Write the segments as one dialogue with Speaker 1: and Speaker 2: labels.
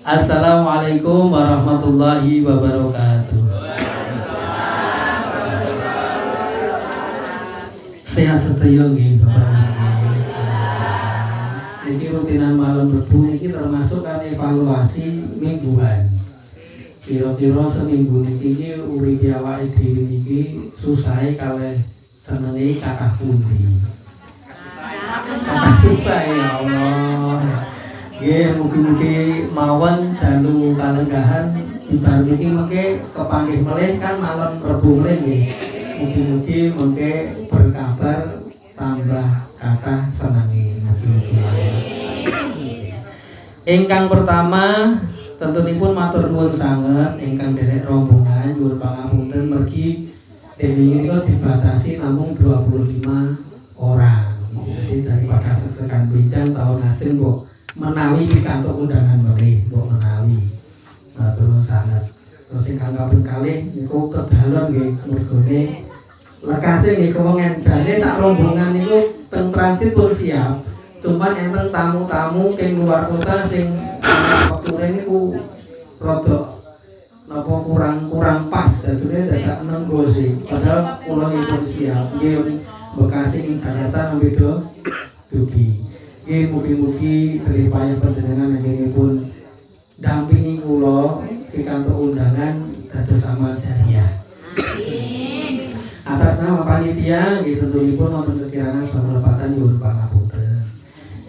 Speaker 1: Assalamualaikum warahmatullahi wabarakatuh. Sehat sedaya nggih Bapak. Iki rutinan malam Rebo iki termasuk kan evaluasi mingguan. Kira-kira seminggu niki uripe awake dhewe niki susahe kalih senenge kathah pundi. Susah ya Allah. Nggih, mugi-mugi mawon dalu kalenggahan ibarat iki mengke kepanggih melih kan malam Rebo melih nggih. Mugi-mugi mengke berkabar tambah kathah senenge mugi-mugi. Ingkang pertama tentunipun matur nuwun sanget ingkang derek rombongan nyuwun pangapunten mergi dening menika dibatasi namung 25 orang. Jadi daripada sesekan bincang tahun ajeng kok menawi pikantuk undangan melih mbok menawi terus sangat terus ingkang kaping kalih niku kedalon nggih mergone lekase nggih kewongen jane sak rombongan niku teng transit pun siap cuman enten tamu-tamu king luar kota sing wektune niku rada napa kurang pas dadine dadak nenggo sih padahal kula pun siap nggih Bekasi ing Jakarta beda dugi. Nggih mugi-mugi seripaya panjenengan anggenipun dampingi kula pikantuk undangan dados amal jariah. Amin. Atas nama panitia nggih tentunipun wonten kekirangan samelepatan nyuwun pangapunten.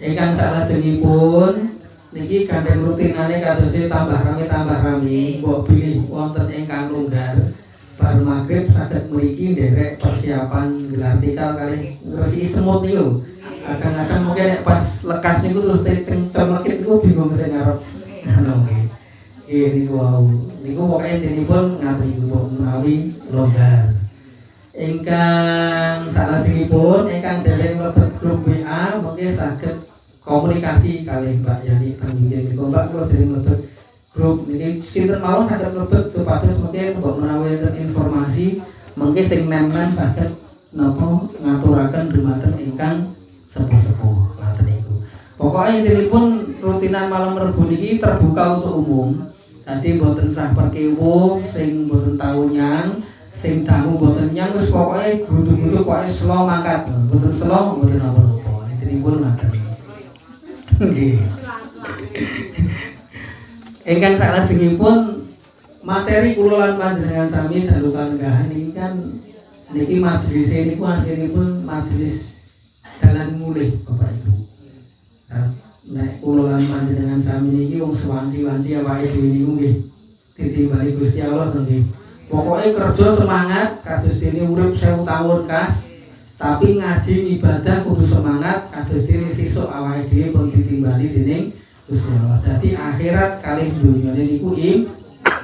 Speaker 1: Ingkang salajengipun niki gandeng rutinane kadose tambah rame, mbok pilih wonten ingkang longgar. Bar magrib saged mriki nderek persiapan gelar tikal kalih ngresiki semut niku. Kadang-kadang mungkin nek pas lekas niku terus cemlekit niku bingung sing ngarep. Nggih. Nggih niku wau. Niku pokoke intinipun ngaten niku menawi longgar. Ingkang salajengipun ingkang dereng mlebet grup WA mungkin saged komunikasi kalih Mbak Yani teng nggih niku Mbak kula dereng mlebet grup ini sinten mawon saged mlebet supados mungkin mbok menawi enten informasi mengke sing nem-nem saged napa ngaturaken dumateng ingkang sepuh-sepuh ngaten niku. Pokoke intinipun rutinan malam Rebo niki terbuka untuk umum. Dadi mboten sah perkewo sing mboten tau nyang, sing dangu mboten nyang wis pokoke grudu-grudu pokoke selo mangkat. Mboten selo mboten napa-napa. Intinipun ngaten. Nggih. Ingkang salajengipun materi kula lan panjenengan sami dalu kalenggahan iki kan niki majelis niku aslinipun majelis dalan mulih Bapak Ibu. Nek kula lan panjenengan sami niki wong sewanci-wanci awake dhewe niku nggih ditimbali Gusti Allah to nggih. Pokoke kerja semangat kados dene urip 1000 tahun kas, tapi ngaji ibadah kudu semangat kados dene sesuk awake dhewe pun ditimbali dening Gusti Allah. Dadi akhirat kalih dunyane niku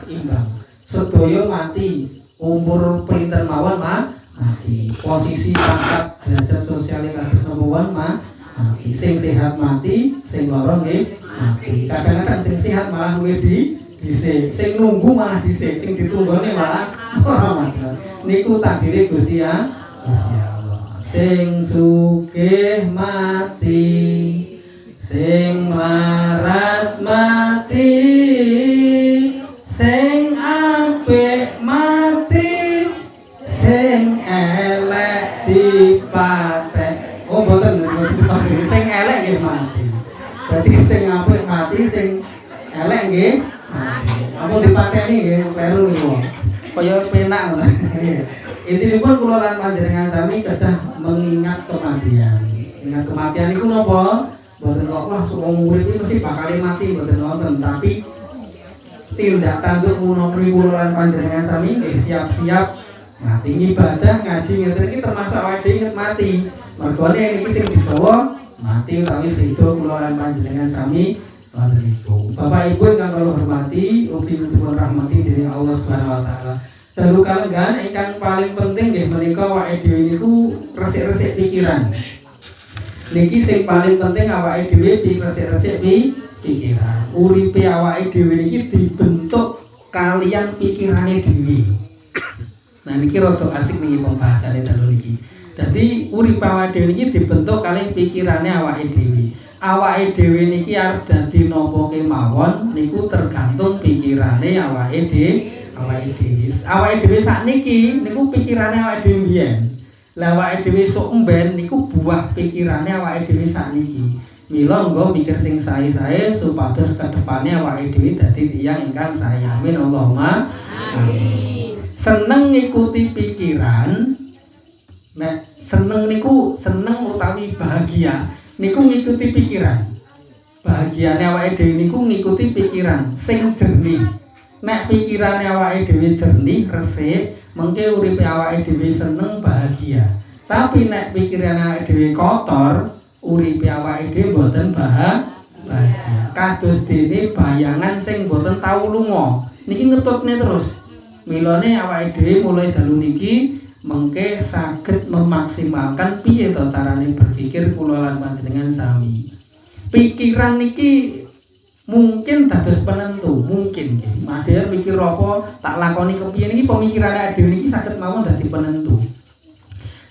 Speaker 1: imbang. Sedaya mati, umur pinten mawon mati. Posisi pangkat derajat sosial kados mawon mati. Sing sehat mati, sing lara nggih mati. Kadang-kadang sing sehat malah luwih dhisik, sing nunggu malah dhisik, sing ditunggone malah ora mati. Niku takdire Gusti Allah. Sing sugih mati, sing marat mati, sing apik mati, sing elek dipatek. Oh mboten dipatek, sing elek nggih mati. Dadi sing apik mati, sing elek nggih mati. Apa dipateni nggih kleru niku. Kaya penak ngono. Intinipun kula lan panjenengan sami kedah mengingat kematian. Ingat kematian iku napa? Mboten kok wah wong urip iki mesti bakal mati mboten wonten, tapi tindak tanduk menawi kula lan panjenengan sami siap-siap mati ibadah ngaji ngeten iki termasuk awake dhewe inget mati. Mergone iki sing digawa mati utawi sedo kula lan panjenengan sami wonten niku. Bapak Ibu ingkang kula hormati, ugi dipun rahmati dening Allah Subhanahu wa taala. Dalu kalenggahan ingkang paling penting nggih menika awake dhewe niku resik-resik pikiran. Niki sing paling penting awake dhewe resik-resik pikiran. Uripe awake dhewe niki dibentuk kalian pikirane dhewe. Nah niki rada asik niki pembahasannya dalu niki. Dadi urip awake dhewe iki dibentuk kalih pikirane awake dhewe. awake dhewe niki arep dadi napa kemawon niku tergantung pikirane awake dhewe. Awake dhewe sakniki niku pikirane awake dhewe mbiyen. Lah awake dhewe sok emben niku buah pikirane awake dhewe sakniki. Mila monggo mikir sing sae-sae supados kedepane awake dhewe dadi tiyang ingkang sae. Amin Allahumma amin. Seneng ngikuti pikiran. Nek seneng niku seneng utawi bahagia niku ngikuti pikiran. Bahagiane awake dhewe niku ngikuti pikiran sing jernih. Nek pikirane awake dhewe jernih, resik, mengke uripe awake dhewe seneng bahagia. Tapi nek pikirane awake dhewe kotor, uripe awake dhewe mboten bahagia. Kados dene bayangan sing mboten tau lunga. Niki ngetutne terus. Milane awake dhewe mulai dalu niki mengke saged memaksimalkan piye to carane berpikir kula lan panjenengan sami. Pikiran niki mungkin dados penentu, mungkin nggih. Madhe mikir apa tak lakoni kepiye niki pemikirane dhewe niki saged mawon dadi penentu.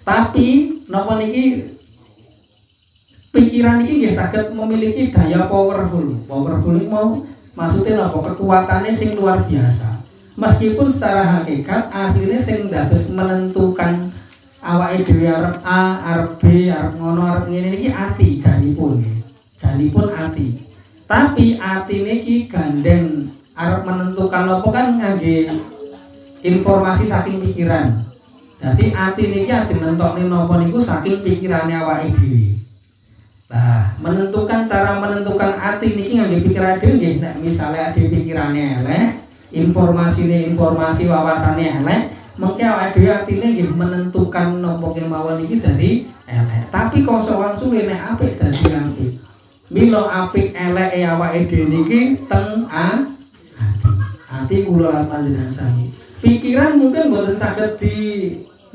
Speaker 1: Tapi napa niki pikiran niki nggih saged memiliki daya powerful. Powerful niku mau maksudnya napa kekuatannya sing luar biasa. Meskipun secara hakikat aslinya sing dados menentukan awake dhewe arep A, arep B, arep ngono, arep ngene niki ati janipun. Janipun ati. Tapi ati niki gandeng arep menentukan apa kan ngangge informasi saking pikiran. Jadi ati niki ajeng nentokne napa niku saking pikirane awake dhewe. Nah, cara menentukan ati niki ngangge pikiran dhewe nggih nek misale ade pikirane elek, informasi wawasane elek, mengke awake dhewe atine nggih menentukan napa kemawon iki dadi elek. Tapi kosok suwe nek apik dadi apik. Mila apik eleke awake dhewe niki teng ati kula lan panjenengan sami. Pikiran mungkin mboten saged di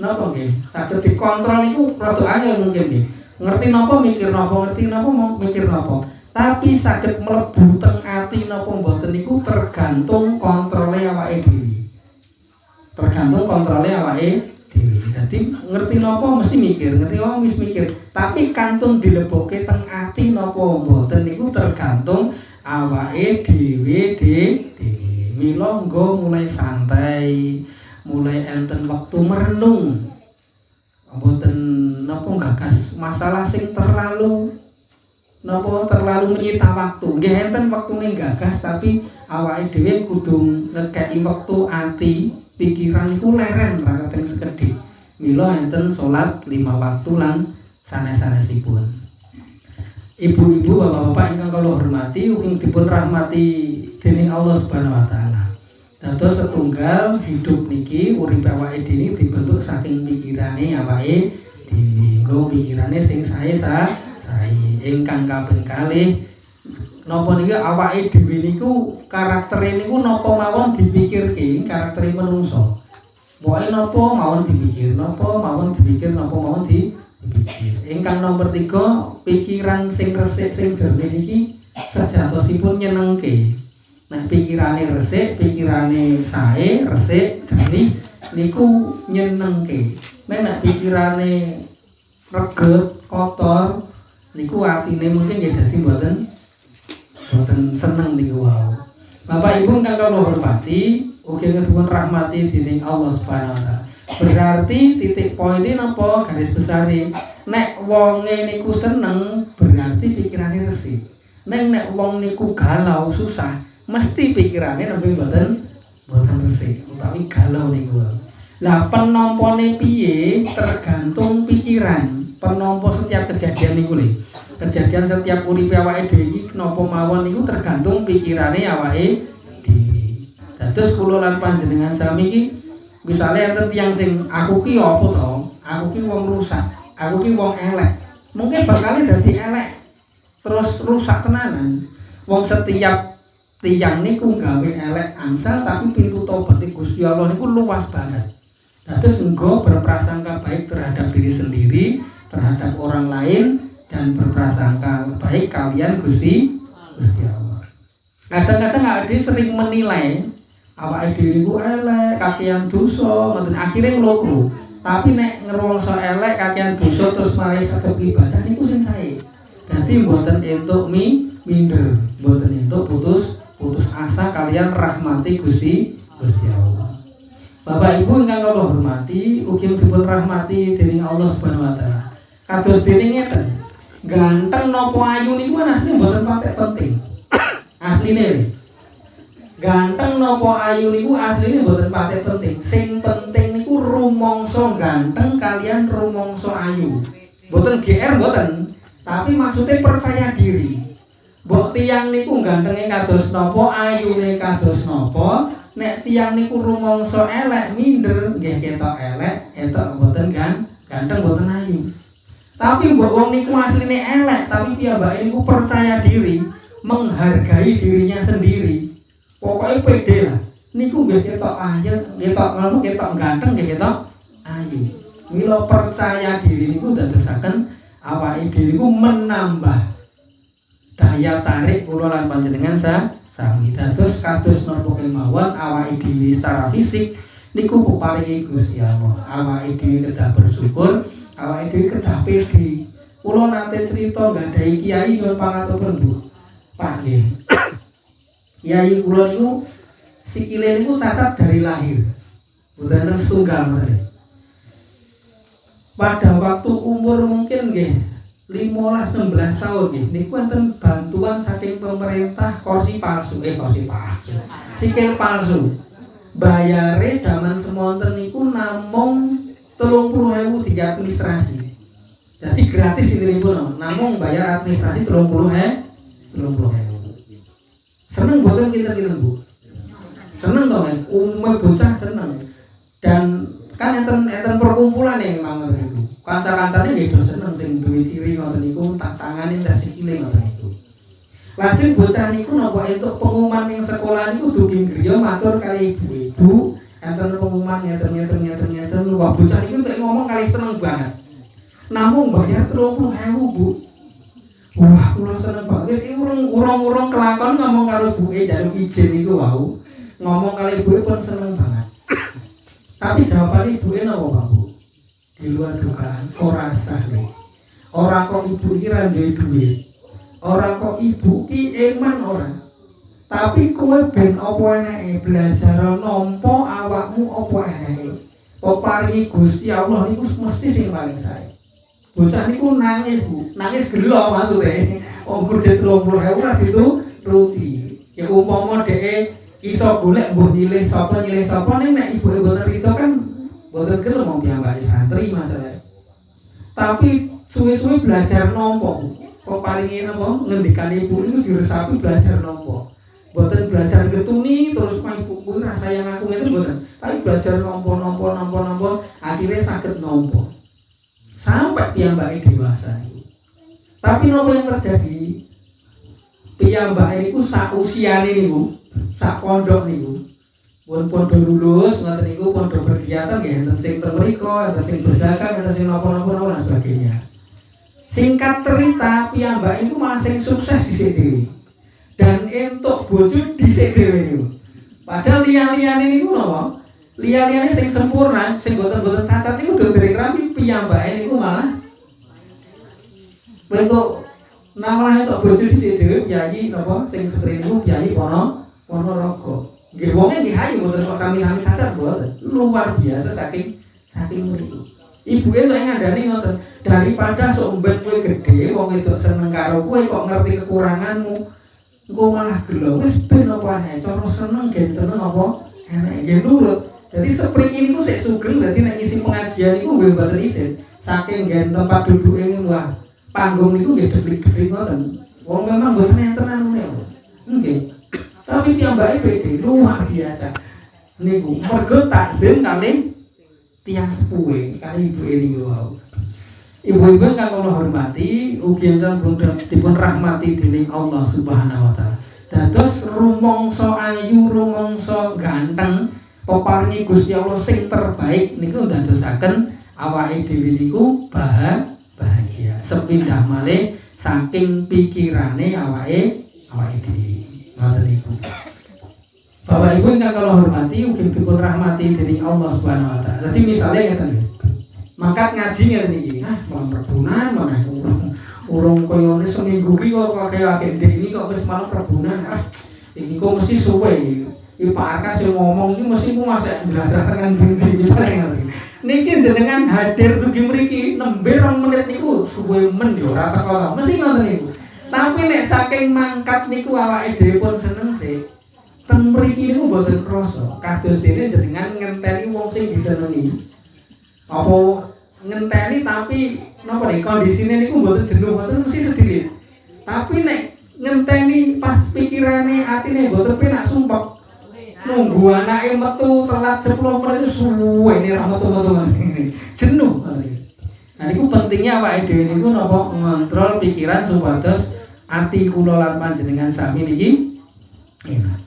Speaker 1: napa nggih, saged dikontrol niku rada angel mungkin nggih. Ngerti napa mikir napa, ngerti napa mikir napa. Tapi saged mlebu teng ati napa mboten niku tergantung kontrole awake dhewe. Tergantung kontrole awake dhewe. Dadi ngerti napa mesti mikir, ngerti apa wis mikir. Tapi kantun dilebokke teng ati napa mboten niku tergantung awake dhewe. Mila nggo mulai santai, mulai enten waktu merenung. Mboten napa gagas masalah sing terlalu menyita waktu. Nggih enten waktune gagas tapi awake dhewe kudu ngekeki wektu ati, pikiran iku leren ra kateng sekedhik. Mila enten salat 5 waktu lan sanes-sanesipun. Ibu-ibu, bapak-bapak ingkang kula hormati, ugi dipun rahmati dening Allah Subhanahu wa taala. Dados setunggal hidup niki uripe awake dhewe dibentuk saking pikirane awake dhewe. Nggo pikirane sing sae ingkang kaping kalih napa niki awake dhewe niku karaktere niku napa mawon dipikirke karaktere manungsa. Pokoke napa mawon dipikir, napa mawon dipikir. Ingkang nomor 3, pikiran sing resik sing jernih niki sejatosipun nyenengke. Nek pikirane resik, pikirane sae, resik, jernih niku nyenengke. Nek pikirane reget, kotor niku atine mungkin nggih dadi mboten seneng niku wae. Bapak Ibu ingkang kula hormati, ugi dipun rahmati dening Allah Subhanahu wa taala. Berarti titik poinnya napa garis besare nek wonge niku seneng berarti pikirane resik. Nek wong niku galau susah mesti pikirane nembe mboten resik utawi galau niku. Lah penompone piye tergantung pikiran. Penompo setiap kejadian niku lho. Kejadian setiap uripe awake dhewe iki napa mawon niku tergantung pikirane awake dhewe. Dados kula lan panjenengan sami iki misale enten tiyang sing aku ki apa to? Aku ki wong rusak, aku ki wong elek. Mungkin bakal dadi elek terus rusak tenanan. Wong setiap tiyang niku gawe elek angsal tapi pintu tobat Gusti Allah niku luas banget. Dados engko berprasangka baik terhadap diri sendiri, terhadap orang lain dan berprasangka baik kalian Gusti Allah. Kadang-kadang ada sering menilai awake dhewe niku elek, kakean dosa, ngoten akhire nglokro. Tapi nek ngerwongso elek, kakean dosa terus malah saged ibadah niku sing sae. Dadi mboten entuk minder, mboten entuk putus asa kalian rahmati Gusti Allah. Bapak Ibu ingkang kula hormati, ugi dipun rahmati dening Allah Subhanahu wa taala. Kados dene ngeten. Ganteng napa ayu niku asline mboten patek penting. Asline ganteng napa ayu niku asline mboten patek penting. Sing penting niku rumangsa ganteng kalian rumangsa ayu. Mboten GR mboten, tapi maksudnya percaya diri. Mbok tiyang niku gantenge kados napa, ayune kados napa, nek tiyang niku rumangsa elek minder, nggih ketok elek, etok mboten ganteng mboten ayu. Tapi mbok wong niku asline elek, tapi piyambake niku percaya diri, menghargai dirinya sendiri. Pokoknya pede lah. Niku nggih ketok ayu, ketok ganteng, nggih ketok ayu. Mila percaya diri niku dadosaken awake dhewe niku menambah daya tarik kula lan panjenengan sami. Dados kados napa kemawon awake dhewe secara fisik niku peparingi Gusti Allah. Awake dhewe kedah bersyukur, awake dhewe kedah pede. Kula nate crita nggadahi kiai nyuwun pangaturipun Bu. Pak nggih. Kiai kula niku sikile niku cacat dari lahir. Mboten setunggal mboten. Pada waktu umur mungkin nggih 15-16 tahun nggih niku enten bantuan saking pemerintah kursi palsu. Sikil palsu. Bayare zaman semonten niku namung 30.000 di administrasi. Jadi gratis ini pun, namung bayar administrasi 30.000. Seneng boten kita Bu. Seneng to nggih, umum bocah seneng. Dan kan enten perkumpulan yang memang itu. Kanca-kancane nggih do seneng sing duwe ciri ngoten niku tak tangani tak sikile ngoten niku. Lajeng bocah niku napa entuk pengumuman ning sekolah niku dugi griya matur kali ibu-ibu, enten pengumuman ngeten wah bocah niku nek ngomong kali seneng banget. Namung bayar 30.000 Bu. Wah, kula seneng banget. Wis urung kelakon ngomong karo ibuke jaluk izin niku wau. Ngomong kali ibuke pun seneng banget. Tapi jawaban ibuke napa Pak Bu? Di luar dugaan, ora sah nih. Ora kok ibu iki ra duwe duit. Ora kok ibu ki eman ora. Tapi kowe ben apa eneke belajar nampa awakmu apa eneke. Peparingi Gusti Allah niku mesti sing paling sae. Bocah niku nangis Bu, nangis gelo maksude. Wong gede 30.000 ora dituruti. Ya umpama dheke iso golek mbuh nyilih sapa nek ibuke mboten rito kan mboten gelem wong piyambake santri masalah. Tapi suwe-suwe belajar nampa. Kok paringi napa ngendikan ibu niku diresapi belajar nampa. Mboten belajar getuni terus mah ibuku ra sayang aku ngene mboten. Tapi belajar nampa akhirnya saged nampa. Sampai piyambake dewasa. Tapi napa yang terjadi? Piyambake niku sak usiane niku sak pondok niku pun pondok lulus ngoten niku pondok berkegiatan nggih enten sing teng mriko, enten sing berdagang, enten sing napa-napa dan sebagainya. Singkat cerita piyambake niku malah sing sukses dhisik dhewe. Dan entuk bojo dhisik dhewe niku. Padahal liya-liyane niku napa? Liya-liyane sing sempurna, sing boten-boten cacat niku do dereng rapi piyambake niku malah bentuk namalah entuk bojo dhisik dhewe piyayi napa sing seperti niku piyayi Ponorogo. Nggih wonge nggih ayu mboten kok sami-sami cacat mboten. Luar biasa saking mriku. Ibuke lek ngandani ngoten, daripada sok mben kowe gedhe wong wedok seneng karo kowe kok ngerti kekuranganmu. Engko malah gelo wis ben apa ae cara seneng gen seneng apa enek gen nurut. Jadi sepriki niku sik sugeng dadi nek ngisi pengajian niku nggih mboten isin. Saking gen tempat duduke wah panggung niku nggih deblik-deblik ngoten. Wong memang mboten enten anune. Nggih. Tapi piyambake pede luar biasa. Niku mergo takzim kali tiyang sepuhe kali ibuke niku wau. Ibu-ibu kang kula hormati, ugi enten dipun rahmati dening Allah Subhanahu wa taala. Dados rumangsa ayu, rumangsa ganteng, peparingi Gusti Allah sing terbaik niku ndadosaken awake dhewe niku bahagia. Sepindah malih saking pikirane awake dhewe. Ngoten niku. Bapak Ibu ingkang kula hormati, ugi dipun rahmati dening Allah Subhanahu wa taala. Dadi misale ngeten nggih. Mangkat ngaji ngene iki, malah perdunan, malah urung koyo seminggu ki kok kaya agende ini kok wis malah rebunan. Iki kok mesti suwe. Iki Pak Arkas yang ngomong iki mesti ku masih njelajahaken dindi misalnya ngono. Niki jenengan hadir dugi mriki nembe 2 menit niku suwe men yo ora teko. Mesti ngoten niku. Tapi nek saking mangkat niku awake dhewe pun seneng sih. Ten mriki niku mboten krasa. Kados dene jenengan ngenteni wong sing disenengi. Apa ngenteni tapi napa nih kondisine niku mboten jenuh, mboten mesti sedih. Tapi nek ngenteni pas pikirane atine mboten penak sumpek. Nunggu anake metu telat 10 menit suwe nih ra metu-metu. Jenuh. Nah niku pentingnya awake dhewe niku napa ngontrol pikiran supados ati kula lan panjenengan sami niki enak.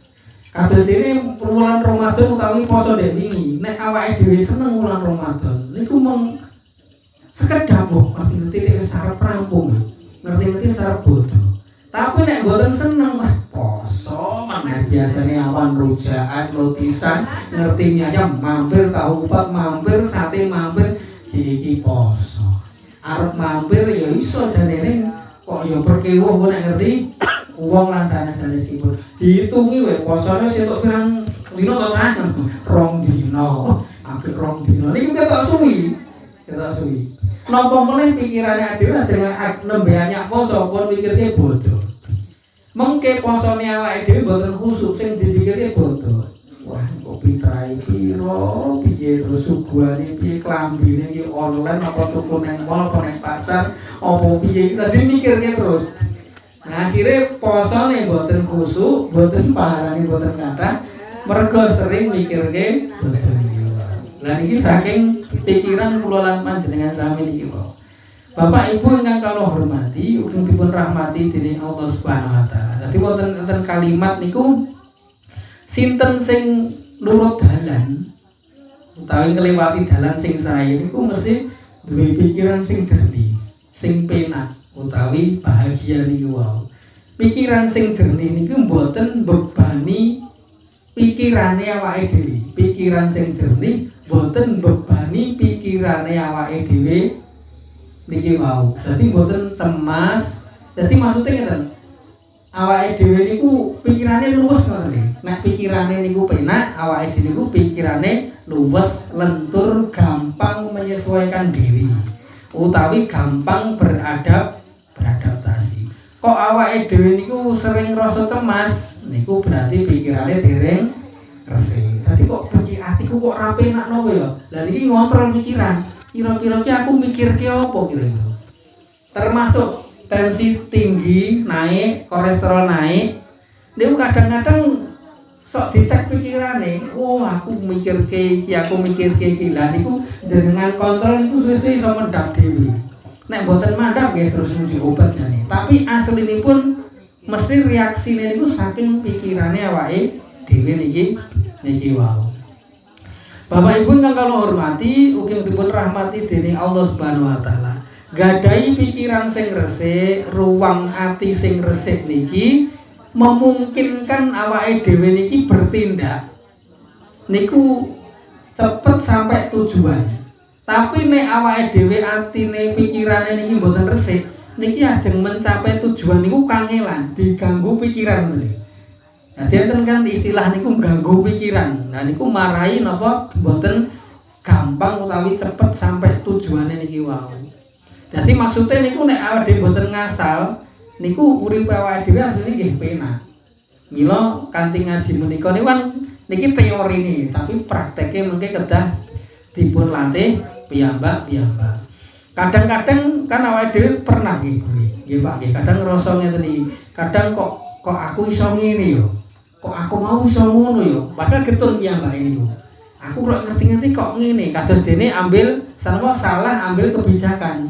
Speaker 1: Kados dene wulan Ramadan utawi poso dek wingi, nek awake dhewe seneng wulan Ramadan niku mung sekedap ngerti-ngerti nek sarep rampung, ngerti-ngerti sarep bodoh. Tapi nek mboten seneng poso meneh biasane awan rujaan lotisan ngerti ayam mampir tahu kupat mampir sate mampir iki poso. Arep mampir ya iso janene kok ya perkewuh nek ngerti wong lan sanes-sanesipun. Dihitungi wae posone setok pirang dina to sangen 2 dina. Agek 2 dina. Niku ketok suwi. Ketok suwi. Napa meneh pikirane dhewe ajeng nembe anyak poso pun mikirke bodoh. Mengke posone awake dhewe mboten khusuk sing dipikirke bodoh. Wah, kok pitrae piro, piye terus suguhane piye, klambine iki online apa tuku nang mall apa nang pasar, apa piye tadi mikirke terus. Nah, akhire posone mboten khusuk, mboten pahalane mboten kathah, mergo sering mikirke bodoh. Lah niki saking pikiran kula lan panjenengan sami niki kok. Bapak Ibu ingkang kula hormati, ugi dipun rahmati dening Allah Subhanahu wa taala. Dadi wonten kalimat niku sinten sing nurut dalan utawi ngliwati dalan sing sae niku mesti duwe pikiran sing jernih, sing penak utawi bahagia niku wae. Pikiran sing jernih niku mboten bebani pikirane awake dhewe. Pikiran sing jernih mboten bebani pikirane awake dhewe niki wau. Dadi mboten cemas. Dadi maksudnya ngeten. Awake dhewe niku pikirane luwes ngoten. Nek pikirane niku penak, awake dhewe niku pikirane luwes, lentur, gampang menyesuaikan diri. Utawi gampang beradaptasi. Kok awake dhewe niku sering rasa cemas, niku berarti pikirane dereng resik. Dadi kok pikir atiku kok ra penak napa ya? Lah niki ngontrol pikiran. Kira-kira ki aku mikirke apa kira-kira. Termasuk tensi tinggi naik, kolesterol naik. Niku kadang-kadang sok dicek pikirane. Oh, aku mikirke iki, aku mikirke iki. Lah niku jenengan kontrol niku suwe-suwe iso mendhap dhewe. Nek mboten mandhap nggih terus nuju obat jane. Tapi aslinipun mesti reaksine niku saking pikirane awake dhewe niki wae. Bapak Ibu ingkang kula hormati, ugi dipun rahmati dening Allah Subhanahu wa taala. Gadahi pikiran sing resik, ruang ati sing resik niki memungkinkan awake dhewe niki bertindak niku cepet sampai tujuan. Tapi nek awake dhewe atine pikirane niki mboten resik, niki ajeng mencapai tujuan niku kangelan, diganggu pikiran niku. Nah, enten kan istilah niku ganggu pikiran. Nah niku marahi napa mboten gampang utawi cepet sampai tujuane niki wae. Jadi maksudnya niku nek awake dhewe mboten ngasal, niku uripe awake dhewe asline nggih penak. Mila kanthi ngaji menika niku kan niki teori nih, tapi prakteknya mungkin kedah dipun latih piyambak. Kadang-kadang kan awake dhewe pernah nggih Pak, nggih kadang ngrasa ngeten iki. Kadang kok aku iso ngene yo. Kok aku mau iso ngono yo. Padahal getun piyambake niku. Aku kok ngerti-ngerti kok ngene, kados dene ambil salah ambil kebijakan.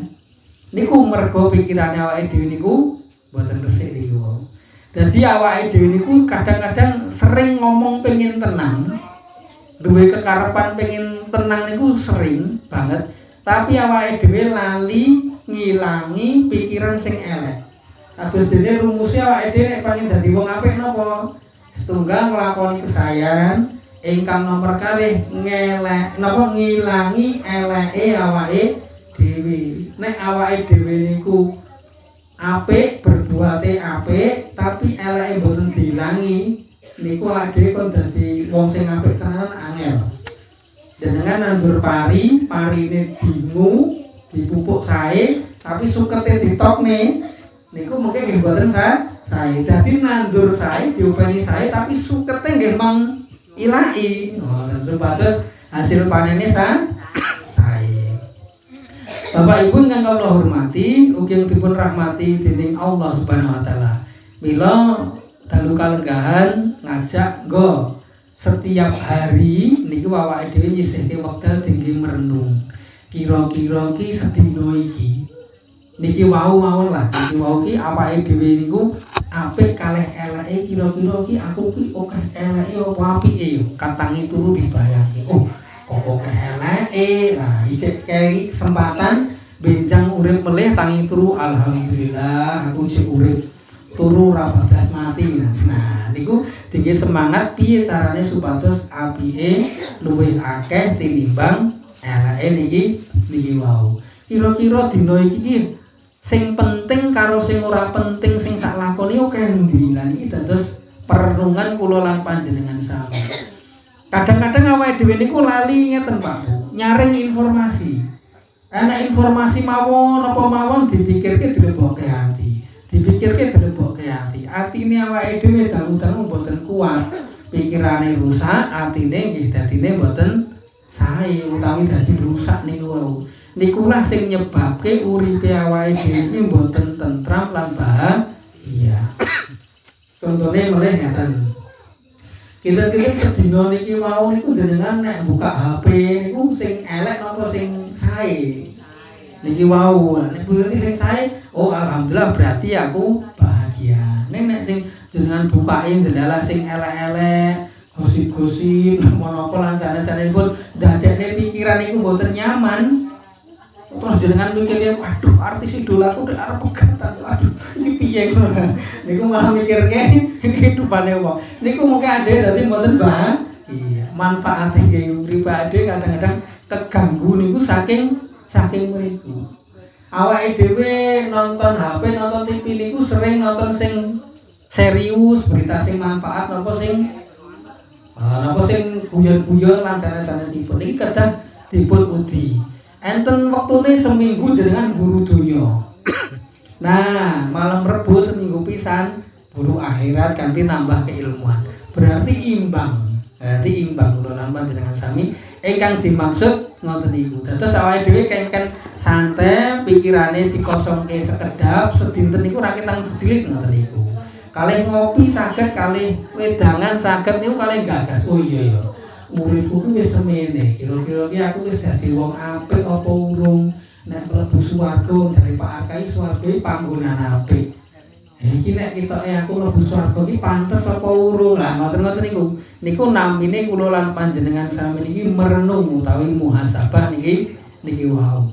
Speaker 1: Niku mergo pikirane awake dhewe niku mboten resik niku. Dadi awake dhewe niku kadang-kadang sering ngomong pengen tenang. Duwe kekarepan pengen tenang niku sering banget. Tapi awake dhewe lali ngilangi pikiran sing elek. Kados dene rumusé awake dhewe nek pengen dadi wong apik napa? Setunggal nglakoni kesayan, ingkang nomor kalih ngilangi eleke awake dhewe. Nek awake dhewe niku apik berbuate apik tapi eleke mboten diilangi niku ade kon dadi wong sing apik tenan angel. Jenengan nandur parine dingu, dipupuk sae, tapi sukete ditokne niku mungkin nggih mboten sae. Dadi nandur sae, diopeni sae tapi sukete nggih mang ilahi. Supados hasil panennya sae. Bapak Ibu ingkang kula hormati, ugi dipun rahmati dening Allah Subhanahu wa taala. Mila dalu kalenggahan ngajak nggo setiap hari niki awake dhewe nyisihke wekdal tinggi merenung. Kira-kira ki sedina iki niki wau mawon lah, niki wau ki awake dhewe niku apik kalih eleke kira-kira ki aku ki akeh eleke apa apike yo. Katangi turu dibayangke. Oh, kok akeh eleke. Lah isih kei kesempatan benjang urip melih tangi turu alhamdulillah aku isih urip. Turu ora bagas mati. Nah, niku tinggi semangat piye carane supados apike luwih akeh tinimbang eleke niki wau. Kira-kira dina iki sing penting karo sing ora penting sing tak lakoni akeh endi. Lah niki dados perenungan kula lan panjenengan sami. Kadang-kadang awake dhewe niku lali ngeten Pak Bu, nyaring informasi. Ana informasi mawon apa mawon dipikirke dilebokke ati. Dipikirke dilebokke ati. Atine awake dhewe dangu-dangu mboten kuat. Pikirane rusak, atine nggih dadine mboten sae utawi dadi rusak niku. Nikulah sing nyebabke uripe awake dhewe mboten tentram lan bahagia. Contone melih ngeten. Kita sedina niki mau niku jenengan nek buka HP niku sing elek napa sing sae. Niki wau, nek berarti sing sae, oh alhamdulillah berarti aku bahagia. Nek sing jenengan bukain delala sing elek-elek, gosip-gosip, menapa lan sanes-sanesipun dadekne pikiran niku mboten nyaman. Terus jenengan mikirnya, aduh artis idolaku nek arep pegatan, aduh iki piye ngono. Niku malah mikirke kehidupane wong. Niku mungkin ade dadi mboten bahagia. Manfaate nggih urip ade kadang-kadang keganggu niku saking mriku. Awake dhewe nonton HP, nonton TV niku sering nonton sing serius, berita sing manfaat napa sing guyon-guyon lan sanes-sanesipun. Niki kedah dipun udi. Enten wektune seminggu jenengan buru donya. Nah, malam Rebo seminggu pisan buru akhirat kanthi nambah keilmuan. Berarti imbang. Berarti imbang kula lan panjenengan sami ingkang dimaksud ngoten niku. Dados awake dhewe kengken santai, pikirane si kosongke sekedap, sedinten niku ra ketang sedilit ngoten niku. Kalih ngopi saged, kalih wedangan saged niku kalih gagas. Oh iya ya. Uripku ki wis semene. Kira-kira ki aku wis dadi wong apik apa urung? Nek mlebu swarga jare Pak Arkai swarga iki panggonan apik. Iki nek ketoke aku mlebu swarga iki pantes apa urung? Lah ngoten-ngoten niku. Niku namine kula lan panjenengan sami niki merenung utawi muhasabah niki wau.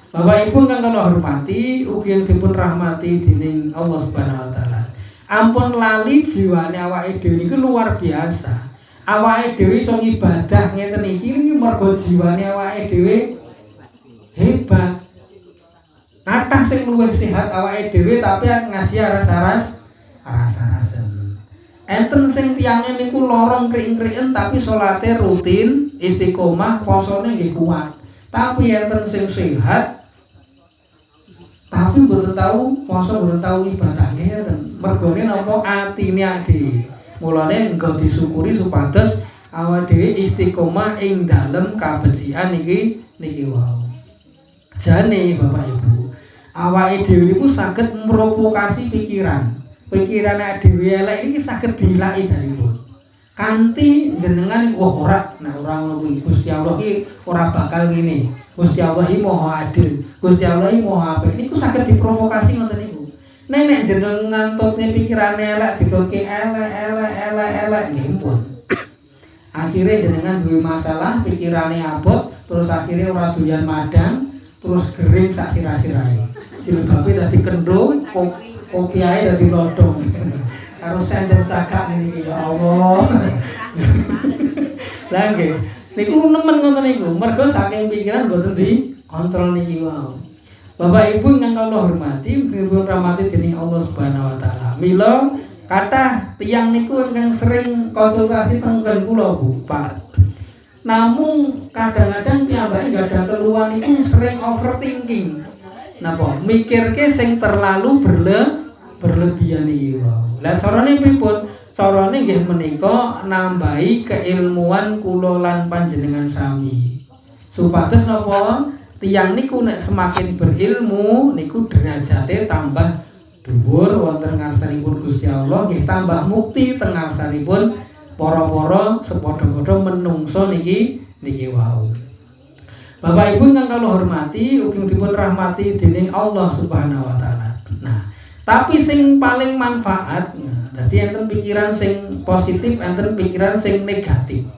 Speaker 1: Bapak Ibu kang kula hormati, ugi dipun rahmati dening Allah Subhanahu wa taala. Ampun lali jiwane awake dhewe niku luar biasa. Awake dhewe iso ibadah ngeten iki mergo jiwane awake dhewe hebat. Kathah sing luwih sehat awake dhewe tapi ngasih rasa-rasen. Enten sing tiyange niku lorong kring-kringen tapi salate rutin, istiqomah, posone nggih kuat. Tapi enten sing sehat tapi mboten tahu poso, mboten tahu ibadah ngeten. Mergone napa atine ade. Mulane engko disyukuri supados awake dhewe istiqomah ing dalem kabecikan niki wau. Jane Bapak Ibu, awake dhewe niku saged memprovokasi pikiran dhewe elek iki saged dilaki jaripun. Kanthi jenengan ora ngono kuwi Gusti Allah iki ora bakal ngene. Gusti Allah iki Maha Adil. Gusti Allah iki Maha Apik. Niku saged diprovokasi ngoten niku. Nek jenengan ngantutne pikirane elek ditutke elek nggih. Akhire jenengan duwe masalah, pikirane abot, terus akhire ora doyan madang, terus gering sak sirah-sirahe. Jilbabe dadi kendho, kopiahe dadi lodong. Karo sender cakak niki ya Allah. Lah nggih, niku nemen ngoten niku. Mergo saking pikiran mboten dikontrol niki wau. Bapak Ibu yang kalau hormati, Ibu rahmati dening Allah Subhanahu wa taala. Mila kathah tiyang niku ingkang sering konsultasi teng kula Bu, Pak. Namun kadang-kadang piyambake gadah keluhan niku sering overthinking. Napa? Mikirke sing terlalu berlebihan iki wae. Lah carane pripun? Carane nggih menika nambahi keilmuan kula lan panjenengan sami. Supados napa? Tiyang niku nek semakin berilmu niku derajate tambah dhuwur wonten ngarsanipun Gusti Allah, nggih tambah mukti teng ngarsanipun para-para sepadha-padha menungso niki wau. Bapak Ibu ingkang kula hormati, ugi dipun rahmati dening Allah Subhanahu wa taala. Nah, tapi sing paling manfaat, dadi enten pikiran sing positif, enten pikiran sing negatif.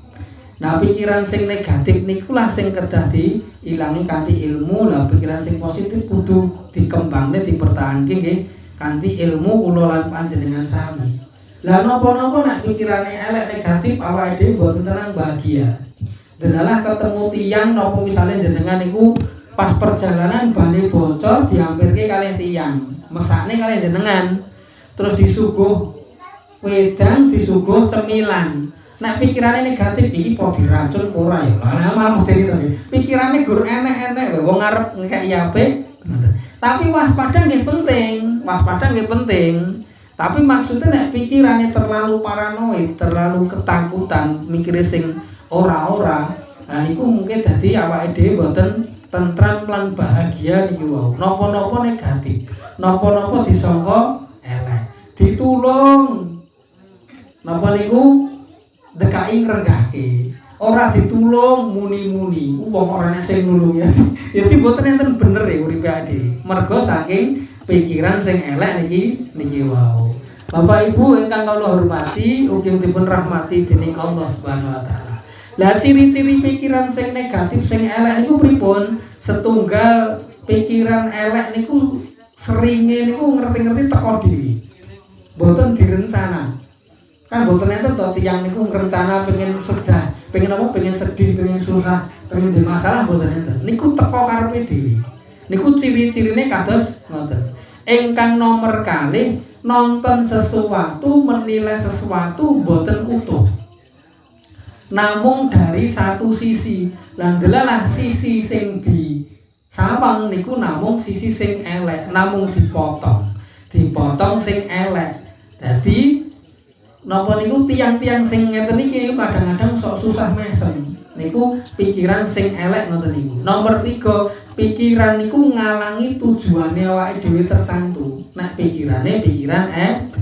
Speaker 1: Nah, pikiran sing negatif niku lah sing kedah diilangi kanthi ilmu. Lah pikiran sing positif kudu dikembangne, dipertahanke nggih kanthi ilmu kula lan panjenengan sami. Lah napa-napa nek pikirane elek negatif awake dhewe mboten tenang bahagia. Denalah ketemu tiyang napa misale jenengan niku pas perjalanan bane bocor diampirke kalih tiyang, mesakne kalih jenengan. Terus disuguh wedang, disuguh cemilan. Nek pikirane negatif iki po diracun ora ya. Malah modeli to. Pikirane gur enek-enek wong arep ngekeki apik. Tapi waspada nggih penting, Tapi maksudnya nek pikirane terlalu paranoid, terlalu ketakutan, mikire sing ora-ora, nah niku mungkin dadi awake dhewe mboten tentram lan bahagia niku wau. Napa-napa negatif, napa-napa disangka elek. Ditulung. Napa niku dekai ngrendahke. Ora ditulung muni-muni. Wong orane sing nulungi. Jadi mboten enten bener ya uripe ade. Mergo saking pikiran sing elek niki wau. Bapak Ibu ingkang kula hormati, ugi dipun rahmati dening Allah Subhanahu wa taala. Lah ciri-ciri pikiran sing negatif sing elek niku pripun? Setunggal pikiran elek niku seringe niku ngerti-ngerti teko dhewe. Mboten direncana. Kan mboten enten to tiyang niku ngrencana pengen sedah, pengen apa, pengen sedih, pengen susah, pengen di masalah mboten enten. Niku teko karepe dhewe. Niku ciri-cirine kados ngoten. Ingkang nomor kalih nonton sesuatu, menilai sesuatu mboten utuh. Namung dari satu sisi. Lah delalah sisi sing disawang niku namung sisi sing elek, namung dipotong. Dipotong sing elek. Dadi napa niku tiang-tiang sing ngeten iki kadang-kadang sok susah mesem. Niku pikiran sing elek ngoten niku. Nomor 3, pikiran niku ngalangi tujuane awake dhewe tertentu. Nek pikirane pikiran elek.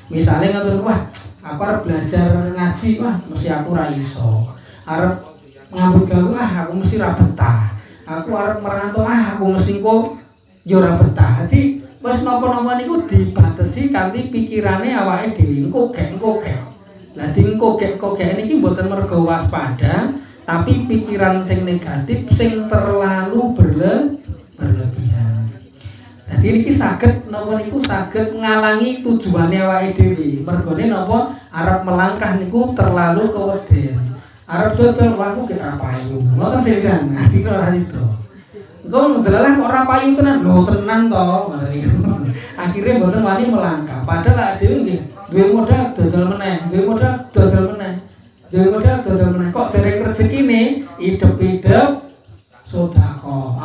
Speaker 1: Misale ngoten, wah, aku arep belajar ngaji, wah, mesti aku ora iso. Arep ngambut gawe, aku mesti ra betah. Aku arep merantau, aku mesti kok yo ora betah. Dadi wis napa-napa niku dibatesi kanthi pikirane awake dhewe. Engko gek. Lah dingkogek-kogek niki mboten mergo waspada, tapi pikiran sing negatif sing terlalu berlebihan. Jadi niki saged napa niku saged ngalangi tujuane awake dhewe. Mergone napa arep melangkah niku terlalu keweden. Arep dodol aku gek apa ayu. Ngoten sing kan. Ati ora itu. Engko ndelalah kok ora payu tenan. Lho tenan to. Akhirnya mboten wani melangkah. Padahal awake dhewe nggih duwe modal dodol meneh, kok dereng rezekine hidup-hidup sedekah.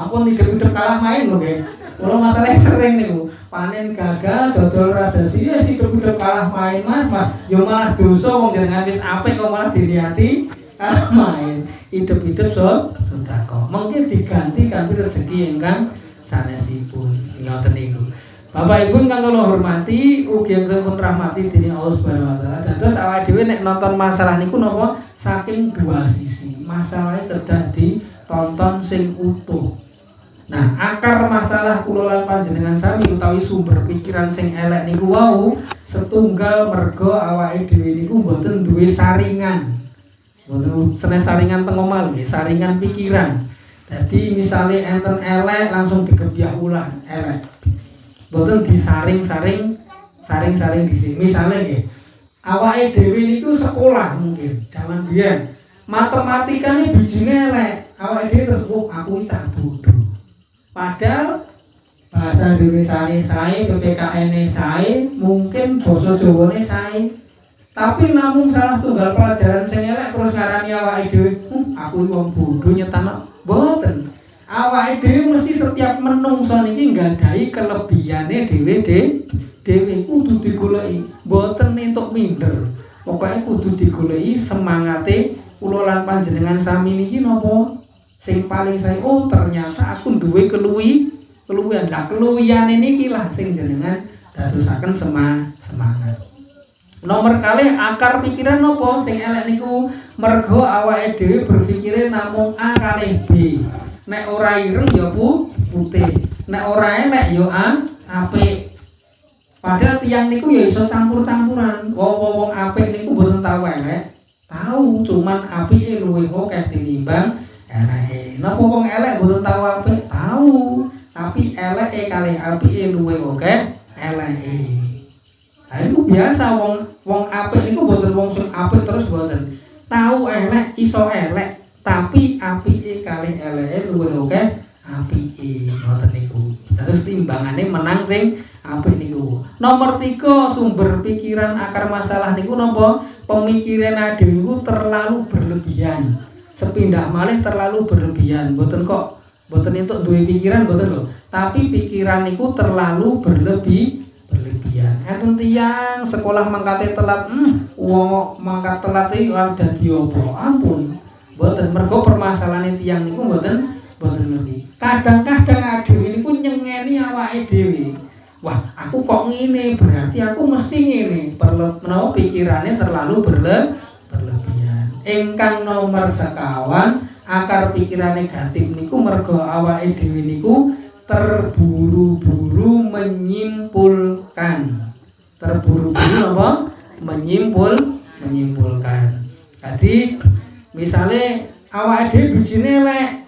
Speaker 1: Aku hidup-hidup kalah main lho nggih. Kula masalah sering niku, panen gagal, dodol ra dadi, ya hidup-hidup kalah main, Mas. Yo malah dosa wong jenengan wis apik kok malah diniati kalah main. Hidup-hidup sedekah. Mungkin diganti kanthi rezeki ingkang sanesipun. Ngoten niku. Bapak Ibu ingkang kula hormati, ugi dipun rahmati dening Allah Subhanahu wa taala. Dados awake dhewe nek nonton masalah niku napa saking dua sisi. Masalahe kedah ditonton sing utuh. Nah, akar masalah kula lan panjenengan sami utawi sumber pikiran sing elek niku wau setunggal mergo awake dhewe niku mboten duwe saringan. Mboten senes saringan teng omah nggih, saringan pikiran. Jadi misalnya enten elek langsung digebyah ulah elek. Boten disaring-saring di sini. Misalnya nggih, awake dhewe niku sekolah mungkin zaman biyen matematikane bijine elek, awake dhewe terus aku iki cah bodoh. Padahal bahasa Indonesiane sae, PPKN-e sae, mungkin basa Jawane sae. Tapi namung salah tunggal pelajaran sing elek terus ngarani awake dhewe, aku wong bodho nyetana. Mboten. Awake dhewe mesti setiap menungso niki nggadahi kelebihane dhewe kudu digoleki. Mboten entuk minder. Pokoke kudu digoleki semangate kula lan panjenengan sami niki napa sing paling sae. Oh, ternyata aku duwe keluwihan. Lah keluwihane niki lah sing jenengan dadosaken semangat. Nomor kalih akar pikiran napa sing elek niku mergo awake dhewe berpikire namung A kalih B. Nek ora ireng ya putih, nek ora elek ya apik. Padahal tiyang niku ya iso campur-campuran. Wong apik niku mboten tau elek, tahu cuman apike luwih akeh tinimbang eleke. Napa wong elek mboten tau apik, tahu, tapi eleke kalih apike luwih akeh eleke. Nah, itu biasa wong apik niku mboten wong sing apik terus mboten. Tahu elek iso elek, tapi apike kalih eleke luwih akeh apike. Ngoten niku. Terus timbangane menang sing apik niku. Nomor 3 sumber pikiran akar masalah niku napa? Pemikiran dhewe niku terlalu berlebihan. Sepindah malih terlalu berlebihan. Mboten entuk duwe pikiran mboten lho. Tapi pikiran niku terlalu berlebihan. Enten tiyang sekolah mangkate telat, wong mangkat telat iki dadi apa? Ampun. Mboten mergo permasalahane tiyang niku mboten ngerti. Kadang-kadang dhewe niku nyengeni awake dhewe. Wah, aku kok ngene, berarti aku mesti ngene. Menawa pikirane terlalu berlebihan. Ingkang nomor sekawan, akar pikiran negatif niku mergo awake dhewe niku terburu-buru menyimpulkan. Terburu-buru apa? Menyimpulkan. Jadi misalnya awake dhewe bijine elek.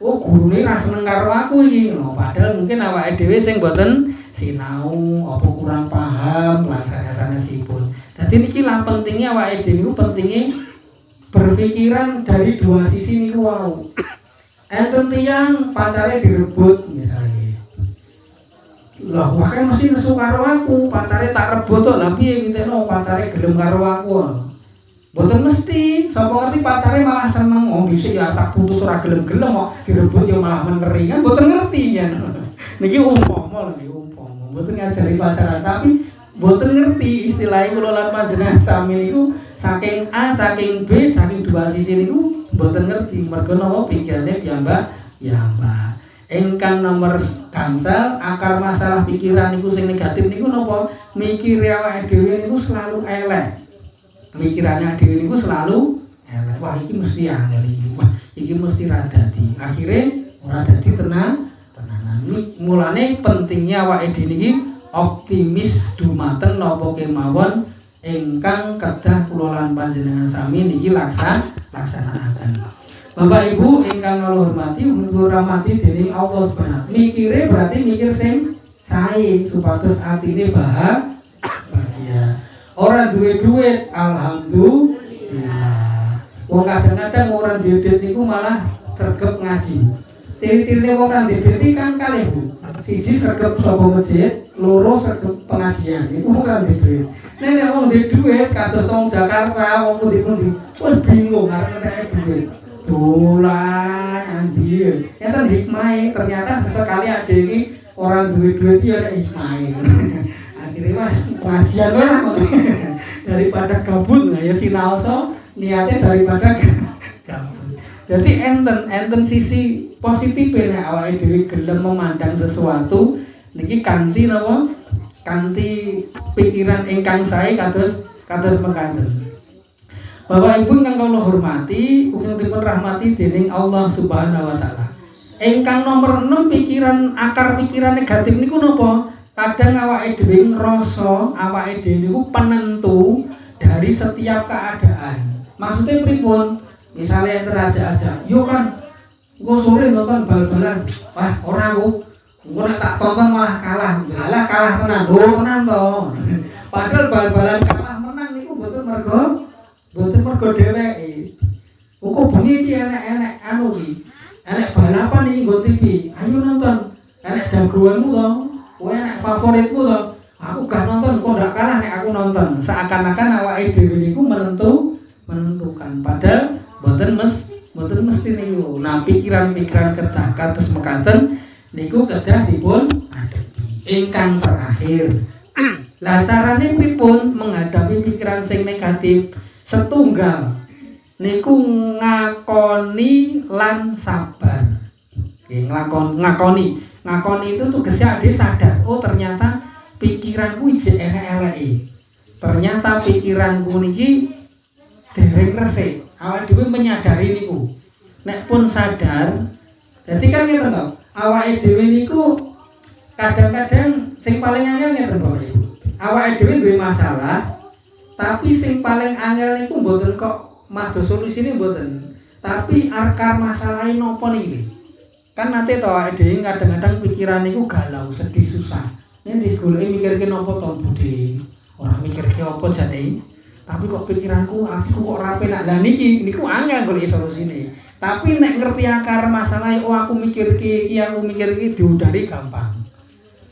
Speaker 1: Oh, gurune ra seneng karo aku iki. Padahal mungkin awake dhewe sing mboten sinau, apa kurang paham lan sanesipun. Dadi niki lah pentingnya awake dhewe niku pentinge berpikiran dari dua sisi niku wau. Enten tiyang pacare direbut misalnya. Lah wae mesti nesu karo aku, pacare tak rebut tok. Lah piye ngenteno pacare gelem karo aku? Mboten mesti, sapa ngerti pacare malah seneng. Oh dhisik ya tak putus ora gelem-gelem kok direbut ya malah menteri kan mboten ngerti kan. Niki umpama mboten ngajari pacaran tapi mboten ngerti istilahnya kula lan panjenengan sami niku saking A saking B saking dua sisi niku mboten ngerti mergo napa pikirane piyambak. Ingkang nomor gangsal akar masalah pikiran niku sing negatif niku napa? Mikire awake dhewe niku selalu elek. Pikirannya dhewe niku selalu elek. Wah iki mesti angel iki. Wah iki mesti ra dadi. Akhire ora dadi tenanan. Mulane pentingnya awake dhewe niki optimis dumateng napa kemawon ingkang kedah kula lan panjenengan sami niki laksanakaken. Bapak Ibu ingkang kula hormati, mugi rahmati dening Allah Subhanahu. Mikire berarti mikir sing sae supados atine bahagia. Ora duwe duit, alhamdulillah. Wong kadang-kadang ora duwe duit niku malah sregep ngaji. Ciri-cirine wong ora duwe duit kan kalih, Bu. Siji sregep saka masjid, loro sregep pengajian. Iku ora duwe duit. Nek wong duwe duit kados wong Jakarta, wong pundi-pundi, wis bingung arep entek duit. Dolan andir. Enten hikmahe ternyata sesekali ade iki ora duwe duit ya nek hikmahe. Akhirnya Mas pengajian lah daripada gabut ya sinaoso niatnya daripada gabut. Jadi enten sisi positifnya awake dhewe gelem memandang sesuatu niki kanthi napa? Kanthi pikiran ingkang sae kados mekaten. Bapak Ibu ingkang kula hormati, ugi dipun rahmati dening Allah Subhanahu wa taala. Ingkang nomor 6 akar pikiran negatif niku napa? Kadang awake dhewe ngrasa awake dhewe niku penentu dari setiap keadaan. Maksudnya pripun? Misalnya enten aja-aja, yo kan engko sore nonton bal-balan. Wah, ora aku. Engko nek tak tonton malah kalah. Lah kalah tenan. Oh, tenan to. Padahal bal-balan kalah menang niku mboten mergo dheweke. Kok bengi iki enek-enek anu iki. enek balapan iki nggo TV, ayo nonton. Enek jagoanmu to, kowe enek favoritmu to. Aku gak nonton, kok ndak kalah nek aku nonton. Seakan-akan awake dhewe niku menentukan. Padahal mboten mesti niku. Nah, pikiran-pikiran kedah kados mekaten niku kedah dipun adepi. Ingkang terakhir. Lah carane pripun menghadapi pikiran sing negatif? Setunggal niku ngakoni lan sabar. Nggih, ngakoni itu tugasnya ade sadar. Oh, ternyata pikiranku ijek elek-eleki. Ternyata pikiranku niki dereng resik. Awake dhewe menyadari niku. Nek pun sadar, jadi kan ngeten to. Awake dhewe niku kadang-kadang sing paling angel ngeten Bapak Ibu. Awake dhewe duwe masalah, tapi sing paling angel niku mboten kok mados solusine mboten. Tapi akar masalahe napa niki? Kan nate to awake dhewe kadang-kadang pikiran niku galau, sedih, susah. Nek digoleki mikirke napa to Budi? Ora mikirke apa jane. Tapi kok pikiranku aku kok ora penak. Lah niku angel goleki solusine. Tapi nek ngerti akar masalah, oh aku mikirke iki, aku mikirke diudari gampang.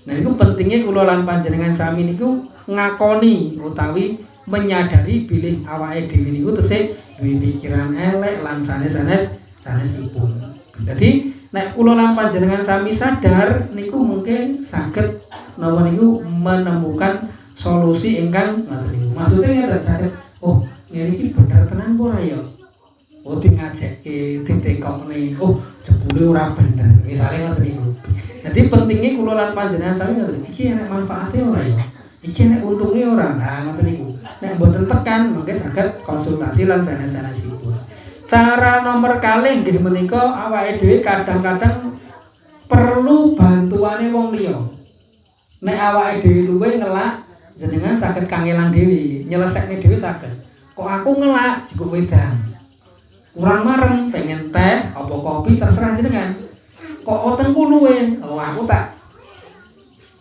Speaker 1: Nah, itu pentingnya kula lan panjenengan sami niku ngakoni utawi menyadari bilih awake dhewe niku tesih duwe pikiran elek lan sanesipun. Jadi nek kula lan panjenengan sami sadar niku mungkin saged napa niku menemukan solusi ingkang ngoten niku. Maksude ngeten saged, oh ngene iki bener tenan apa ora ya? Oh ngajekke ditekokne, oh jebule ora bener. Misale ngoten niku. Jadi pentingnya kula lan panjenengan sami ngoten iki enek manfaate ora ya? Iki enek untunge ora? Nah ngoten niku. Nek mboten tekan mengke saged konsultasi lan sanes-sanesipun. Cara nomor kalih nggih menika awake dhewe kadang-kadang perlu bantuane wong liya. Nek awake dhewe luwih ngelak jenengan saged kangelan dhewe, nyelesekne dhewe saged. Kok aku ngelak cukup wedang. Kurang marem pengen teh apa kopi terserah jenengan. Kok wetengku luwih, oh aku tak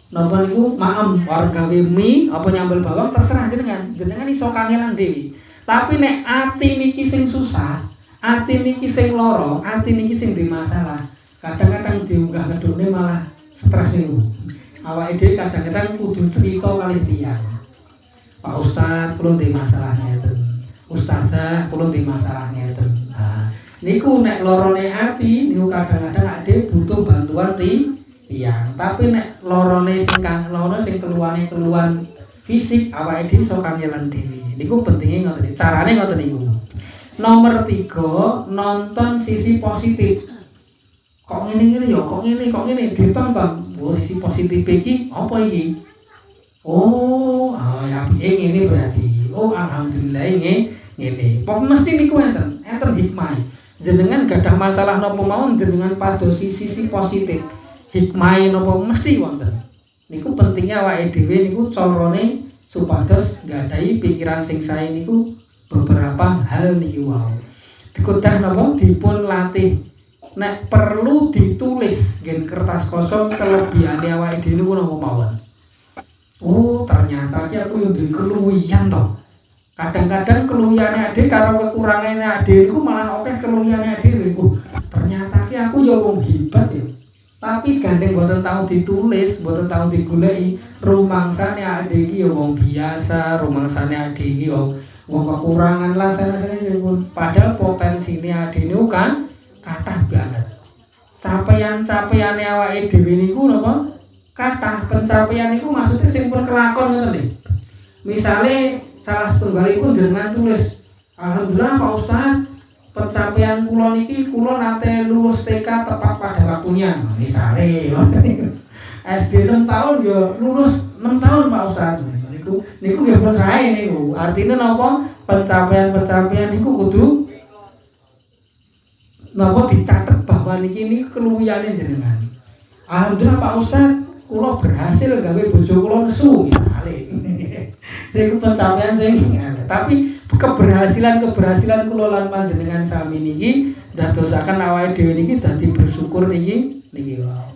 Speaker 1: napa niku maem warga mie apa nyambel bawang terserah jenengan. Jenengan iso kangelan dhewe. Tapi nek ati niki sing susah, ati niki sing lara, ati niki sing duwe masalah, kadang-kadang diunggah kedune malah stres niku. Awake dhewe kadang-kadang kudu cerita kalih tiyang. Pak Ustaz, kula duwe masalah ngeten. Ustazah, kula duwe masalah ngeten. Nah, niku nek lorone ati niku kadang-kadang ade butuh bantuan tiyang. Tapi nek lorone sing lara sing keluhan fisik awake dhewe iso kangelan dhewe. Niku pentingnya ngoten. Carane ngoten niku. Nomor 3, nonton sisi positif. Kok ngene-ngene ya, kok ngene ditonton. Oh, sisi positif iki apa iki? Oh, apike ngene berarti. Oh, alhamdulillah ngene. Pok mesti niku enten hikmah. Jenengan gadah masalah napa mawon jenengan padosi sisi positif. Hikmah napa mesti wonten. Niku pentingnya awake dhewe niku carane supados nggadahi pikiran sing sae niku beberapa hal niki wae. Dikodah napa dipun latih. Nek perlu ditulis nggen kertas kosong kelebihane awake dhewe niku napa mawon. Oh, ternyata ki aku yo duwe keluwihan to. Kadang-kadang keluwihane ade karo kekurangane ade niku malah akeh keluwihane ade. Ternyata ki aku yo wong hebat yo. Tapi gandeng mboten tau ditulis, mboten tau digoleki. Rumangsane ade iki yo wong biasa, rumangsane ade iki yo wong kekurangan lah sanesipun. Padahal potensine ade niku kan kathah banget. Capaian-capaiane awake dhewe niku napa? Kathah. Pencapaian niku maksudnya sing pun kelakon ngoten lho. Misale salah setunggalipun dengan tulis, alhamdulillah Pak Ustaz, pencapaian kula niki kula nate lulus TK tepat pada waktunya. Misale SD 6 tahun ya lulus 6 tahun Pak Ustaz. Niku nggih pun sae niku. Artine napa? Pencapaian niku kudu napa dicatet bahwa niki keluwihane jenengan. Alhamdulillah Pak Ustaz, kula berhasil gawe bojo kula nesu. Niku pencapaian sing tapi keberhasilan kula lan panjenengan sami niki ndadosaken awake dhewe niki dadi bersyukur niki wae.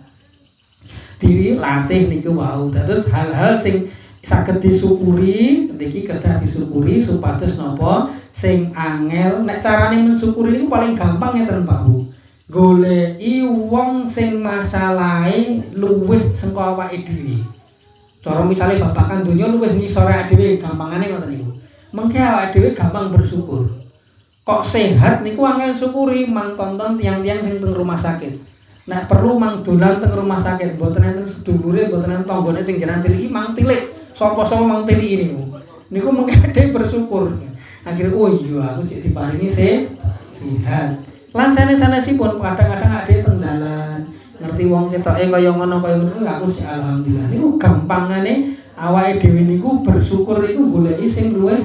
Speaker 1: Diri latih niku wau. Dados hal-hal sing saged disyukuri niki kedah disyukuri supados napa sing angel. Nek carane mensyukuri niku paling gampang ngeten Pak Bu. goleki wong sing masalahe luwih saka awake dhewe. Cara misale babagan donya luwih ngisore awake dhewe, gampangane ngoten niku. Mengke awake dhewe gampang bersyukur. Kok sehat niku angel syukuri mang tonton tiang-tiang sing teng rumah sakit. Nek perlu mang dolan teng rumah sakit, mboten enten sedulure, mboten enten tanggane sing jenengan tiliki mang tilik. Sapa-sapa mang tiliki niku. Niku mengke dhewe bersyukur. Akhirnya oh iya aku cek diparingi sehat. Lan sanes-sanesipun kadang-kadang ada tenggalan ngerti wong ketoke kaya ngono aku sik alhamdulillah. Niku gampangane awake dhewe niku bersyukur niku goleki sing luwih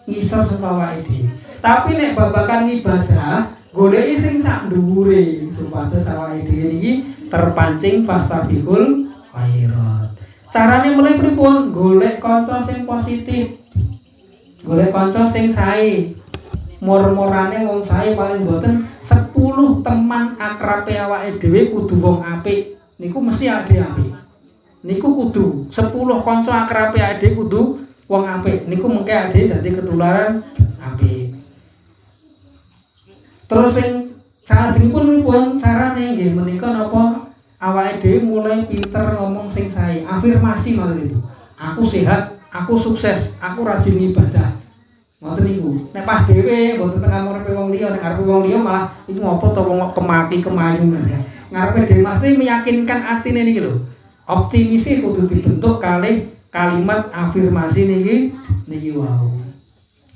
Speaker 1: ngisor saka awake dhewe. Tapi nek babagan ibadah goleki sing sak dhuwure supados awake dhewe niki terpancing fasabiqul khairat. Carane mulai pripun? Golek kanca sing positif. Golek kanca sing sae. Mor-morane wong sae paling boten 10 teman akrabe awake dhewe kudu wong apik. Niku mesti apik. Niku kudu 10 kanca akrabe awake dhewe kudu wong apik. Niku mengke ade dadi ketularan apik. Terus sing salajengipun pripun carane nggih menika napa awake dhewe mulai pinter ngomong sing sae. Afirmasi maksud itu. Aku sehat, aku sukses, aku rajin ibadah. Ngoten niku. Nek pas dhewe mboten teng ngarepe wong liya, nek ngarepe wong liya malah iku ngopo to wong kemaki kemayu. Ngarepe dhewe mesti meyakinkan atine niki lho. Optimisi kudu dibentuk kalih kalimat afirmasi niki wau.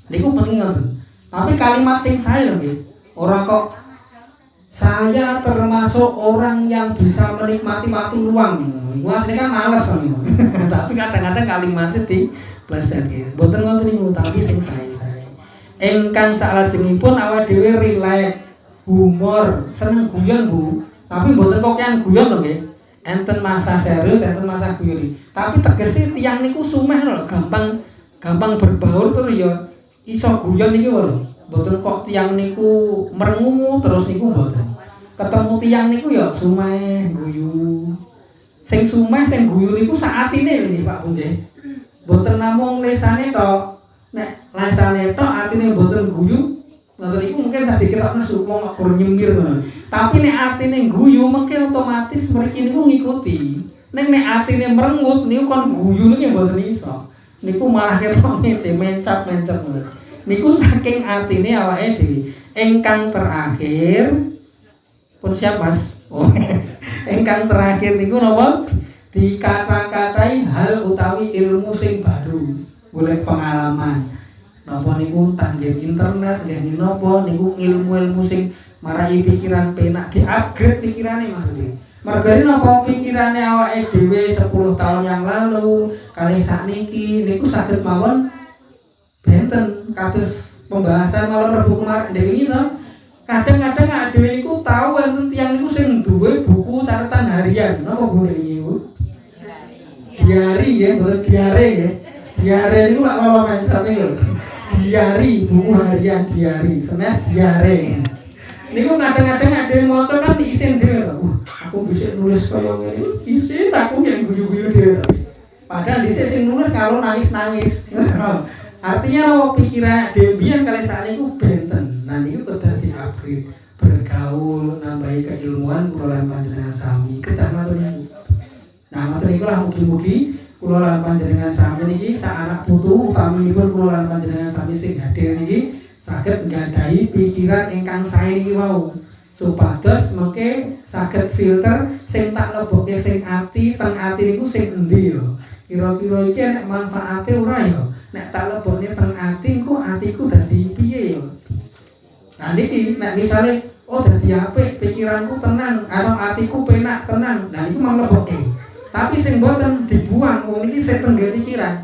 Speaker 1: Niku penting ngoten. Tapi kalimat sing sae lho nggih. Ora kok saya termasuk orang yang bisa menikmati waktu luang. Gua aslinya kan males nih. Tapi kadang-kadang kalimatnya di pleset gitu. Mboten ngoten niku tapi sing sae. Engkang salajengipun awak dhewe rileks, humor, seneng guyon Bu. Tapi mboten kok yang guyon lho nggih. Enten masa serius, enten masa guyon. Tapi tegese tiyang niku sumeh lho, gampang berbaur terus ya iso guyon niki lho. Mboten kok tiyang niku merengu terus niku mboten. Ketemu tiyang niku ya sumeh guyu. Sing sumeh sing guyu niku sak atine lho Pak Bu nggih. Mboten namung lesane tok. Nek rasane tok atine mboten guyu, ngoten iku mungkin dadi ketokne supong kok nyemir ngono. Tapi nek atine guyu mengke otomatis mriki niku ngikuti. Nek atine merengut niku kon guyu niku mboten iso. Niku malah ketokne mencap-mencap ngono. Niku saking atine awake dhewe. Engkang terakhir pun siap Mas. Oh. Engkang terakhir niku napa? Dikata-katai hal utawi ilmu sing baru. Golek pengalaman. Napa niku tanggih internet, nggih napa niku ilmu-ilmu sing marai pikiran penak di-upgrade pikirane maksudnya. Mergane napa pikirane awake dhewe 10 tahun yang lalu kali sakniki niku saged mawon benten kados pembahasan malam Rebo kemarin dewe to. Kadang-kadang awake dhewe niku tahu enten tiyang niku sing duwe buku catatan harian. Napa Bu niku? Diari nggih, boten diare nggih. Diare itu lak lolo mindset lho. Diari, buku harian diari, senes diare. Niku kadang-kadang ada yang maca kan diisin dhewe to. Aku bisa nulis kaya ngene. Isin aku yang guyu-guyu dhewe. Padahal dhisik sing nulis kalau nangis-nangis. Artinya apa pikiran dhewe biyen kali sakniku benten. Nah niku kedah di-upgrade, bergaul, nambahi keilmuan kula lan panjenengan sami. Kedah matur niku. Nah matur niku lah mugi-mugi kula lan panjenengan sami niki sak anak putu utaminipun kula lan panjenengan sami sing hadir niki saged nggadahi pikiran ingkang sae niki wau supados mengke saged filter sing tak lebokke sing ati teng ati niku sing endi yo kira-kira iki nek manfaate ora yo nek tak lebokke teng ati engko atiku dadi piye yo. Nah niki nek misale oh dadi apik pikiranku tenang karo atiku penak tenang nah niku mang lebokke. Tapi sing boten dibuang wong iki sing tengge pikiran.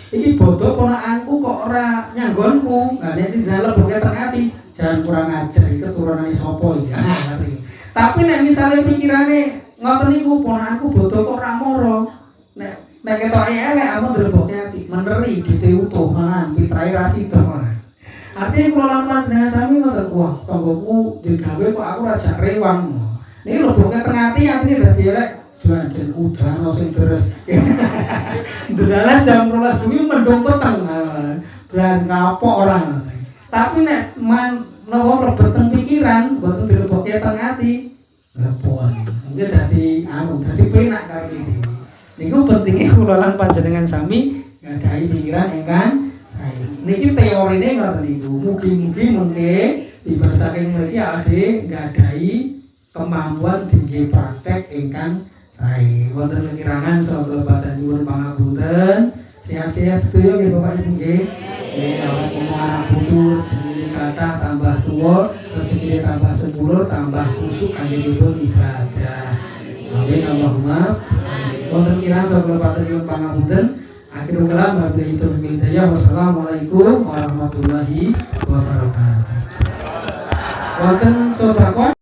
Speaker 1: Iki bodoh ponakanku kok ora nyanggonku. Lah nek dilebokke teng ati, jangan kurang ajar iki keturunane sapa iki. Tapi nek misale pikirane ngoten niku ponakanku bodoh kok ora moro. Nek ketoke elek amun dilebokke ati, meneri diteutuh menan pitrae ra sida. Artinya kula lan panjenengan sami ngoten wah, tanggoku digawe kok aku ora jak rewang. Niki lebokke teng ati atine dadi elek. Dan udan sing deres. Delalah jam 12 bengi mendung peteng. Beran kapok orang. Tapi nek napa mlebet teng pikiran, boten dilebokke teng ati. Lepon. Mungkin dadi penak karo iki. Niku pentinge kula lan panjenengan sami ngadahi pikiran ingkang sae. Niki teorine ngoten niku. Mugi-mugi mengke tiba saking mriki ade ngadahi kemampuan tinggi praktek ingkang sae. Wonten kekirangan saha kelebatan nyuwun pangapunten. Sehat-sehat sedaya nggih Bapak Ibu nggih. Nggih, awak anak putu jenenge kathah tambah tuwa, rezekine tambah sepuluh, tambah khusuk anggenipun ibadah. Amin Allahumma. Wonten kirang saha kelebatan nyuwun pangapunten. Akhirul kalam wabillahi taufiq hidayah. Wassalamualaikum warahmatullahi wabarakatuh. Wonten sedekah